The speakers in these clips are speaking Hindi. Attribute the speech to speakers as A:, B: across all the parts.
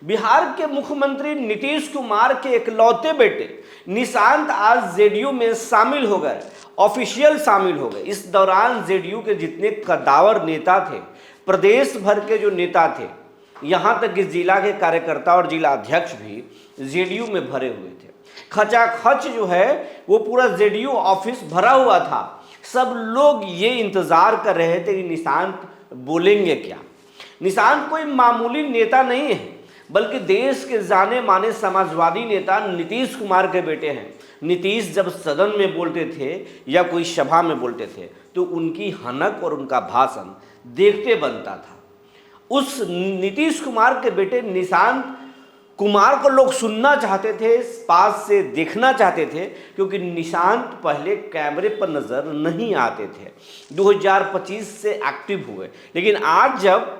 A: बिहार के मुख्यमंत्री नीतीश कुमार के इकलौते बेटे निशांत आज जेडीयू में शामिल हो गए, ऑफिशियल शामिल हो गए। इस दौरान जेडीयू के जितने कद्दावर नेता थे, प्रदेश भर के जो नेता थे, यहाँ तक कि जिला के कार्यकर्ता और जिला अध्यक्ष भी जेडीयू में भरे हुए थे। खचाखच जो है वो पूरा जेडीयू ऑफिस भरा हुआ था। सब लोग ये इंतजार कर रहे थे कि निशांत बोलेंगे क्या। निशांत कोई मामूली नेता नहीं है, बल्कि देश के जाने माने समाजवादी नेता नीतीश कुमार के बेटे हैं। नीतीश जब सदन में बोलते थे या कोई सभा में बोलते थे तो उनकी हनक और उनका भाषण देखते बनता था। उस नीतीश कुमार के बेटे निशांत कुमार को लोग सुनना चाहते थे, पास से देखना चाहते थे, क्योंकि निशांत पहले कैमरे पर नजर नहीं आते थे। 2025 से एक्टिव हुए, लेकिन आज जब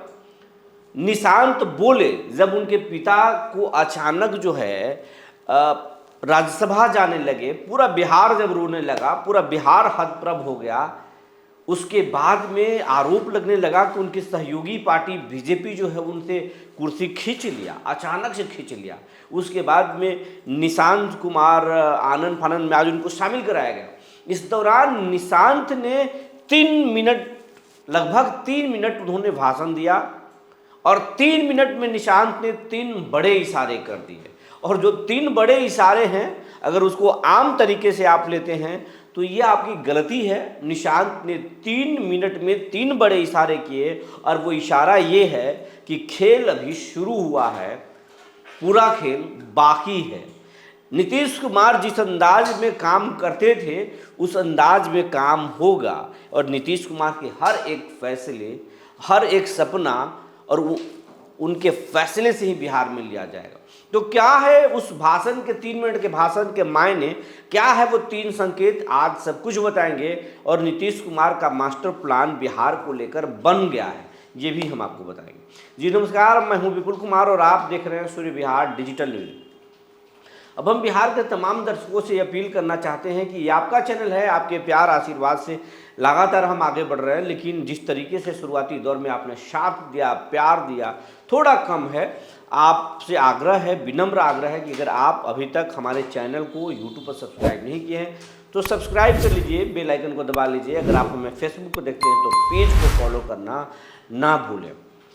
A: निशांत बोले, जब उनके पिता को अचानक जो है राज्यसभा जाने लगे, पूरा बिहार जब रोने लगा, पूरा बिहार हतप्रभ हो गया। उसके बाद में आरोप लगने लगा कि उनकी सहयोगी पार्टी बीजेपी जो है उनसे कुर्सी खींच लिया, अचानक से खींच लिया। उसके बाद में निशांत कुमार आनन फानन में आज उनको शामिल कराया गया। इस दौरान निशांत ने 3 मिनट, लगभग 3 मिनट उन्होंने भाषण दिया और 3 मिनट में निशांत ने 3 बड़े इशारे कर दिए। और जो 3 बड़े इशारे हैं, अगर उसको आम तरीके से आप लेते हैं तो ये आपकी गलती है। निशांत ने 3 मिनट में 3 बड़े इशारे किए और वो इशारा ये है कि खेल अभी शुरू हुआ है, पूरा खेल बाकी है। नीतीश कुमार जिस अंदाज में काम करते थे उस अंदाज में काम होगा और नीतीश कुमार के हर एक फैसले, हर एक सपना और उनके फैसले से ही बिहार में लिया जाएगा। तो क्या है उस भाषण के 3 मिनट के भाषण के मायने, क्या है वो 3 संकेत, आज सब कुछ बताएंगे। और नीतीश कुमार का मास्टर प्लान बिहार को लेकर बन गया है, ये भी हम आपको बताएंगे। जी नमस्कार, मैं हूं विपुल कुमार और आप देख रहे हैं सूर्य बिहार डिजिटल न्यूज। अब हम बिहार के तमाम दर्शकों से अपील करना चाहते हैं कि ये आपका चैनल है, आपके प्यार आशीर्वाद से लगातार हम आगे बढ़ रहे हैं। लेकिन जिस तरीके से शुरुआती दौर में आपने साथ दिया, प्यार दिया, थोड़ा कम है। आपसे आग्रह है, विनम्र आग्रह है कि अगर आप अभी तक हमारे चैनल को यूट्यूब पर सब्सक्राइब नहीं किए हैं तो सब्सक्राइब कर लीजिए, बेल आइकन को दबा लीजिए। अगर आप हमें फेसबुक पर देखते हैं तो पेज को फॉलो करना ना भूलें।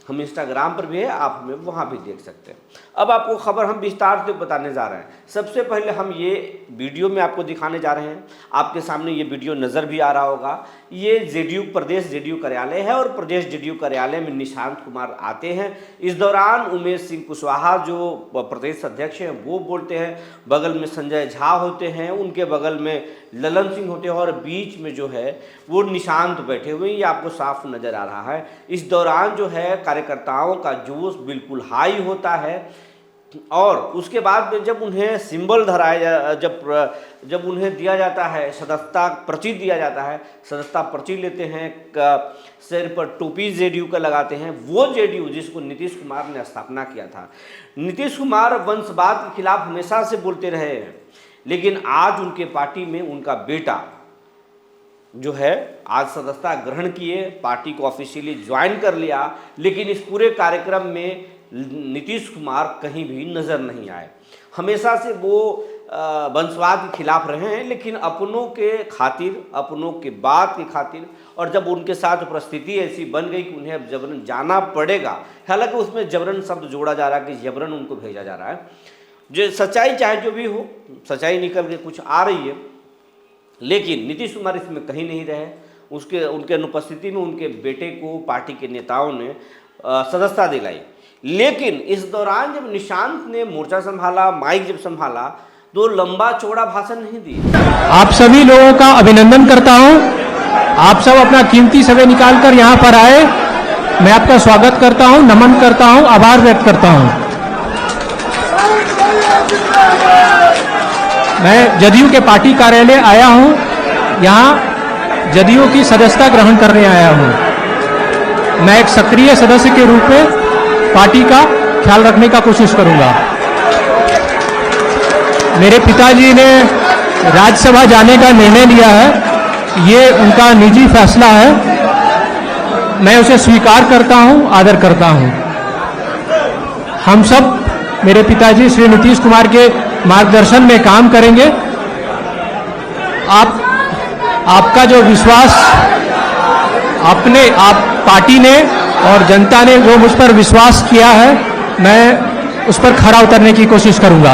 A: हम इंस्टाग्राम पर भी है, आप हमें वहाँ भी देख सकते हैं। अब आपको खबर हम विस्तार से बताने जा रहे हैं। सबसे पहले हम ये वीडियो में आपको दिखाने जा रहे हैं, आपके सामने ये वीडियो नज़र भी आ रहा होगा। ये जेडीयू प्रदेश जेडीयू कार्यालय है और प्रदेश जेडीयू कार्यालय में निशांत कुमार आते हैं। इस दौरान उमेश सिंह कुशवाहा जो प्रदेश अध्यक्ष हैं वो बोलते हैं, बगल में संजय झा होते हैं, उनके बगल में ललन सिंह होते हैं और बीच में जो है वो निशांत बैठे हुए हैं। ये आपको साफ नज़र आ रहा है। इस दौरान जो है कार्यकर्ताओं का जोश बिल्कुल हाई होता है और उसके बाद में जब उन्हें सिंबल धराया, जब उन्हें दिया जाता है, सदस्यता पर्ची दिया जाता है, सदस्यता पर्ची लेते हैं, सिर पर टोपी जेडीयू का लगाते हैं, वो जेडीयू जिसको नीतीश कुमार ने स्थापना किया था। नीतीश कुमार वंशवाद के खिलाफ हमेशा से बोलते रहे हैं, लेकिन आज उनके पार्टी में उनका बेटा जो है आज सदस्यता ग्रहण किए, पार्टी को ऑफिशियली ज्वाइन कर लिया। लेकिन इस पूरे कार्यक्रम में नीतीश कुमार कहीं भी नज़र नहीं आए। हमेशा से वो वंशवाद के खिलाफ रहे हैं, लेकिन अपनों के खातिर, अपनों के बात के खातिर, और जब उनके साथ परिस्थिति ऐसी बन गई कि उन्हें अब जबरन जाना पड़ेगा, हालांकि उसमें जबरन शब्द जोड़ा जा रहा है कि जबरन उनको भेजा जा रहा है। जो सच्चाई चाहे जो भी हो, सच्चाई निकल के कुछ आ रही है, लेकिन नीतीश कुमार इसमें कहीं नहीं रहे। उनके अनुपस्थिति में उनके बेटे को पार्टी के नेताओं ने सदस्यता दिलाई। लेकिन इस दौरान जब निशांत ने मोर्चा संभाला, माइक जब संभाला, तो लंबा चौड़ा भाषण नहीं दिया।
B: आप सभी लोगों का अभिनंदन करता हूं। आप सब अपना कीमती समय निकालकर यहां पर आए, मैं आपका स्वागत करता हूं, नमन करता हूं, आभार व्यक्त करता हूं। मैं जदयू के पार्टी कार्यालय आया हूं, यहां जदयू की सदस्यता ग्रहण करने आया हूं। मैं एक सक्रिय सदस्य के रूप में पार्टी का ख्याल रखने का कोशिश करूंगा। मेरे पिताजी ने राज्यसभा जाने का निर्णय लिया है, ये उनका निजी फैसला है, मैं उसे स्वीकार करता हूं, आदर करता हूं। हम सब मेरे पिताजी श्री नीतीश कुमार के मार्गदर्शन में काम करेंगे। आपका जो विश्वास आप पार्टी ने और जनता ने जो मुझ पर विश्वास किया है, मैं उस पर खरा उतरने की कोशिश करूंगा।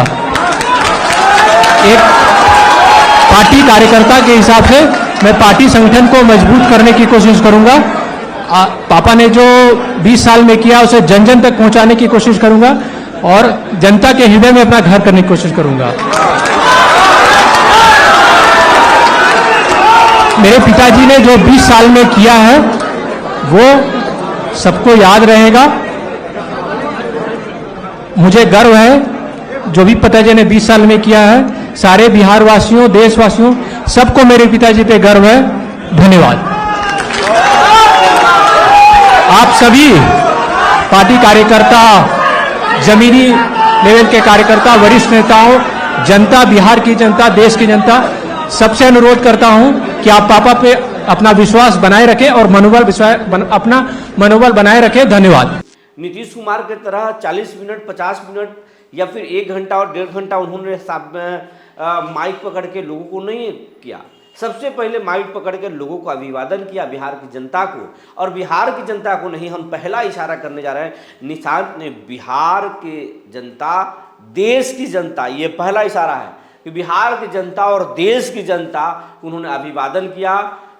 B: एक पार्टी कार्यकर्ता के हिसाब से मैं पार्टी संगठन को मजबूत करने की कोशिश करूंगा। पापा ने जो 20 साल में किया उसे जन जन तक पहुंचाने की कोशिश करूंगा और जनता के हृदय में अपना घर करने की कोशिश करूंगा। मेरे पिताजी ने जो 20 साल में किया है वो सबको याद रहेगा। मुझे गर्व है जो भी पिताजी ने 20 साल में किया है। सारे बिहार वासियों, देशवासियों सबको मेरे पिताजी पे गर्व है। धन्यवाद। आप सभी पार्टी कार्यकर्ता, जमीनी लेवल के कार्यकर्ता, वरिष्ठ नेताओं, जनता, बिहार की जनता, देश की जनता, सबसे अनुरोध करता हूं कि आप पापा पे अपना विश्वास बनाए रखें और अपना मनोबल बनाए रखें। धन्यवाद।
A: नीतीश कुमार की तरह 40 मिनट, 50 मिनट या फिर 1 घंटा और 1.5 घंटा उन्होंने माइक पकड़ के लोगों को नहीं किया। सबसे पहले माइक पकड़ के लोगों को अभिवादन किया, बिहार की जनता को। और बिहार की जनता को नहीं, हम पहला इशारा करने जा रहे हैं, निशांत ने बिहार की जनता, देश की जनता, ये पहला इशारा है कि बिहार की जनता और देश की जनता उन्होंने अभिवादन किया।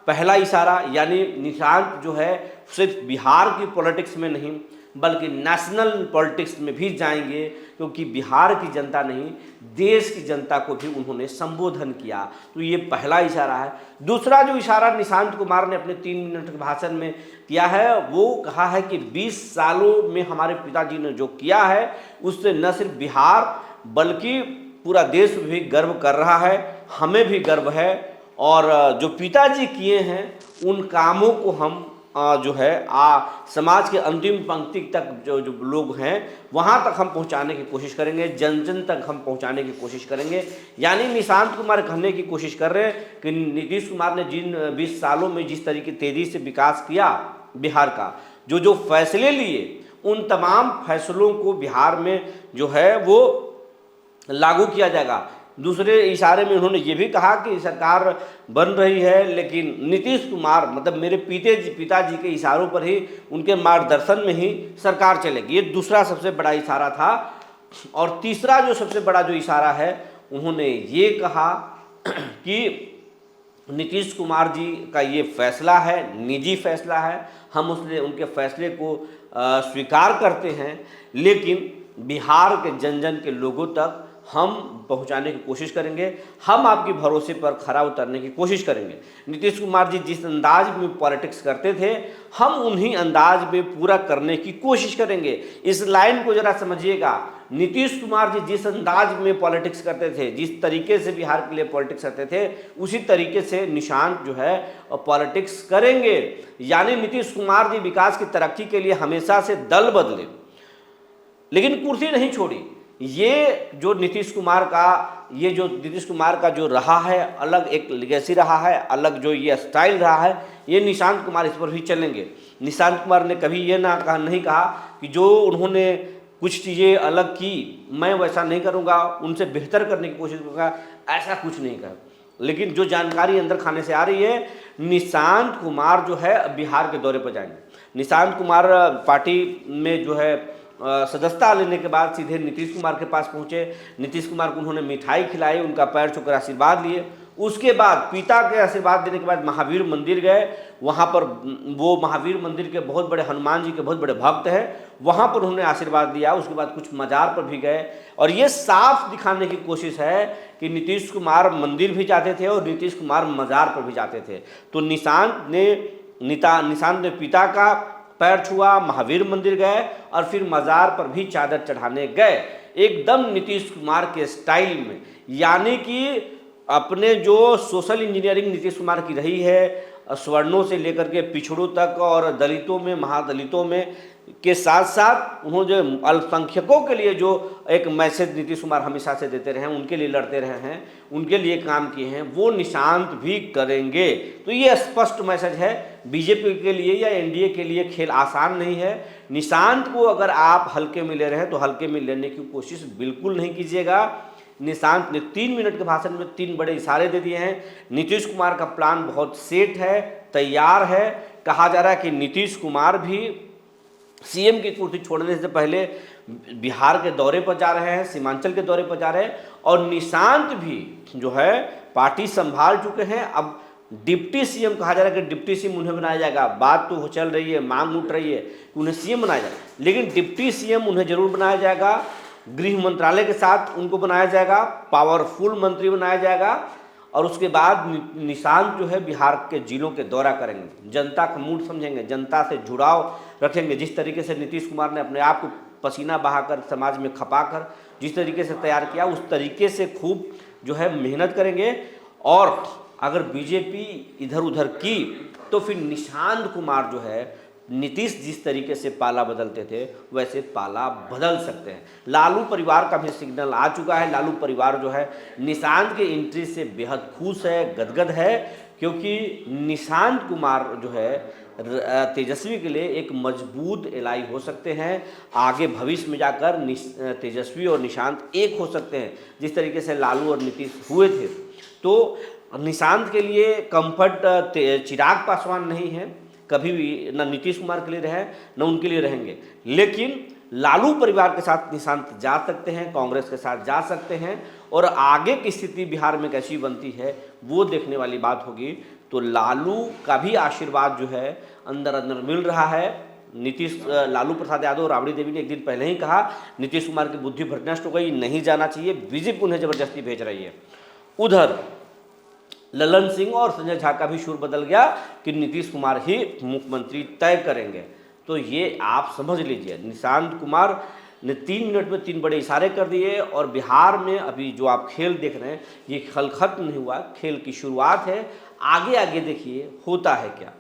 A: पहला इशारा, यानी निशांत जो है सिर्फ बिहार की पॉलिटिक्स में नहीं बल्कि नेशनल पॉलिटिक्स में भी जाएंगे, क्योंकि बिहार की जनता नहीं, देश की जनता को भी उन्होंने संबोधन किया। तो ये पहला इशारा है। दूसरा जो इशारा निशांत कुमार ने अपने 3 मिनट के भाषण में किया है, वो कहा है कि 20 सालों में हमारे पिताजी ने जो किया है उससे न सिर्फ बिहार बल्कि पूरा देश भी गर्व कर रहा है, हमें भी गर्व है। और जो पिताजी किए हैं उन कामों को हम जो है समाज के अंतिम पंक्ति तक जो लोग हैं वहाँ तक हम पहुँचाने की कोशिश करेंगे, जन जन तक हम पहुँचाने की कोशिश करेंगे। यानी निशांत कुमार कहने की कोशिश कर रहे हैं कि नीतीश कुमार ने जिन 20 सालों में जिस तरीके तेज़ी से विकास किया बिहार का, जो फैसले लिए, उन तमाम फैसलों को बिहार में जो है वो लागू किया जाएगा। दूसरे इशारे में उन्होंने ये भी कहा कि सरकार बन रही है, लेकिन नीतीश कुमार मतलब मेरे पिताजी के इशारों पर ही, उनके मार्गदर्शन में ही सरकार चलेगी। ये दूसरा सबसे बड़ा इशारा था। और तीसरा जो सबसे बड़ा जो इशारा है, उन्होंने ये कहा कि नीतीश कुमार जी का ये फैसला है, निजी फैसला है, हम उनके फैसले को स्वीकार करते हैं, लेकिन बिहार के जन जन के लोगों तक हम पहुंचाने की कोशिश करेंगे, हम आपके भरोसे पर खरा उतरने की कोशिश करेंगे। नीतीश कुमार जी जिस अंदाज में पॉलिटिक्स करते थे, हम उन्हीं अंदाज में पूरा करने की कोशिश करेंगे। इस लाइन को जरा समझिएगा। नीतीश कुमार जी जिस अंदाज में पॉलिटिक्स करते थे, जिस तरीके से बिहार के लिए पॉलिटिक्स करते थे, उसी तरीके से निशांत जो है पॉलिटिक्स करेंगे। यानी नीतीश कुमार जी विकास की तरक्की के लिए हमेशा से दल बदले, लेकिन कुर्सी नहीं छोड़ी। ये जो नीतीश कुमार का जो रहा है, अलग एक लेगेसी रहा है, अलग जो ये स्टाइल रहा है, ये निशांत कुमार इस पर भी चलेंगे। निशांत कुमार ने कभी ये नहीं कहा कि जो उन्होंने कुछ चीज़ें अलग की मैं वैसा नहीं करूँगा, उनसे बेहतर करने की कोशिश करूँगा, ऐसा कुछ नहीं कहा। लेकिन जो जानकारी अंदर खाने से आ रही है, निशांत कुमार जो है बिहार के दौरे पर जाएंगे। निशांत कुमार पार्टी में जो है सदस्यता लेने के बाद सीधे नीतीश कुमार के पास पहुंचे। नीतीश कुमार को उन्होंने मिठाई खिलाई, उनका पैर छूकर आशीर्वाद लिए। उसके बाद पिता के आशीर्वाद देने के बाद महावीर मंदिर गए। वहां पर वो महावीर मंदिर के बहुत बड़े, हनुमान जी के बहुत बड़े भक्त हैं, वहां पर उन्होंने आशीर्वाद दिया। उसके बाद कुछ मजार पर भी गए और ये साफ दिखाने की कोशिश है कि नीतीश कुमार मंदिर भी जाते थे और नीतीश कुमार मजार पर भी जाते थे। तो निशांत ने पिता का पैर छुआ, महावीर मंदिर गए और फिर मजार पर भी चादर चढ़ाने गए, एकदम नीतीश कुमार के स्टाइल में। यानी कि अपने जो सोशल इंजीनियरिंग नीतीश कुमार की रही है, सवर्णों से लेकर के पिछड़ों तक और दलितों में, महादलितों में, के साथ साथ उन्होंने जो अल्पसंख्यकों के लिए जो एक मैसेज नीतीश कुमार हमेशा से देते रहे हैं, उनके लिए लड़ते रहे हैं, उनके लिए काम किए हैं, वो निशांत भी करेंगे। तो ये स्पष्ट मैसेज है बीजेपी के लिए या एनडीए के लिए। खेल आसान नहीं है। निशांत को अगर आप हल्के में ले रहे हैं तो हल्के में लेने की कोशिश बिल्कुल नहीं कीजिएगा। निशांत ने 3 मिनट के भाषण में 3 बड़े इशारे दे दिए हैं। नीतीश कुमार का प्लान बहुत सेट है, तैयार है। कहा जा रहा है कि नीतीश कुमार भी सीएम की कुर्सी छोड़ने से पहले बिहार के दौरे पर जा रहे हैं, सीमांचल के दौरे पर जा रहे हैं, और निशांत भी जो है पार्टी संभाल चुके हैं। अब डिप्टी सीएम कहा जा रहा है कि डिप्टी सीएम उन्हें बनाया जाएगा। बात तो चल रही है, मांग उठ रही है कि उन्हें सीएम बनाया जाए, लेकिन डिप्टी सीएम उन्हें जरूर बनाया जाएगा। गृह मंत्रालय के साथ उनको बनाया जाएगा, पावरफुल मंत्री बनाया जाएगा। और उसके बाद निशांत जो है बिहार के जिलों के दौरा करेंगे, जनता का मूड समझेंगे, जनता से जुड़ाव रखेंगे। जिस तरीके से नीतीश कुमार ने अपने आप को पसीना बहाकर समाज में खपाकर जिस तरीके से तैयार किया, उस तरीके से खूब जो है मेहनत करेंगे। और अगर बीजेपी इधर उधर की तो फिर निशांत कुमार जो है नीतीश जिस तरीके से पाला बदलते थे वैसे पाला बदल सकते हैं। लालू परिवार का भी सिग्नल आ चुका है। लालू परिवार जो है निशांत के एंट्री से बेहद खुश है, गदगद है, क्योंकि निशांत कुमार जो है तेजस्वी के लिए एक मजबूत एलाई हो सकते हैं। आगे भविष्य में जाकर तेजस्वी और निशांत एक हो सकते हैं, जिस तरीके से लालू और नीतीश हुए थे। तो निशांत के लिए कंफर्ट चिराग पासवान नहीं है, कभी भी न नीतीश कुमार के लिए रहे न उनके लिए रहेंगे। लेकिन लालू परिवार के साथ निशांत जा सकते हैं, कांग्रेस के साथ जा सकते हैं, और आगे की स्थिति बिहार में कैसी बनती है वो देखने वाली बात होगी। तो लालू का भी आशीर्वाद जो है अंदर अंदर मिल रहा है। लालू प्रसाद यादव और राबड़ी देवी ने एक दिन पहले ही कहा नीतीश कुमार की बुद्धि भ्रष्ट हो गई, नहीं जाना चाहिए, बीजेपी उन्हें जबरदस्ती भेज रही है। उधर ललन सिंह और संजय झा का भी सुर बदल गया कि नीतीश कुमार ही मुख्यमंत्री तय करेंगे। तो ये आप समझ लीजिए, निशांत कुमार ने 3 मिनट में 3 बड़े इशारे कर दिए। और बिहार में अभी जो आप खेल देख रहे हैं ये खेल खत्म नहीं हुआ, खेल की शुरुआत है। आगे आगे देखिए होता है क्या।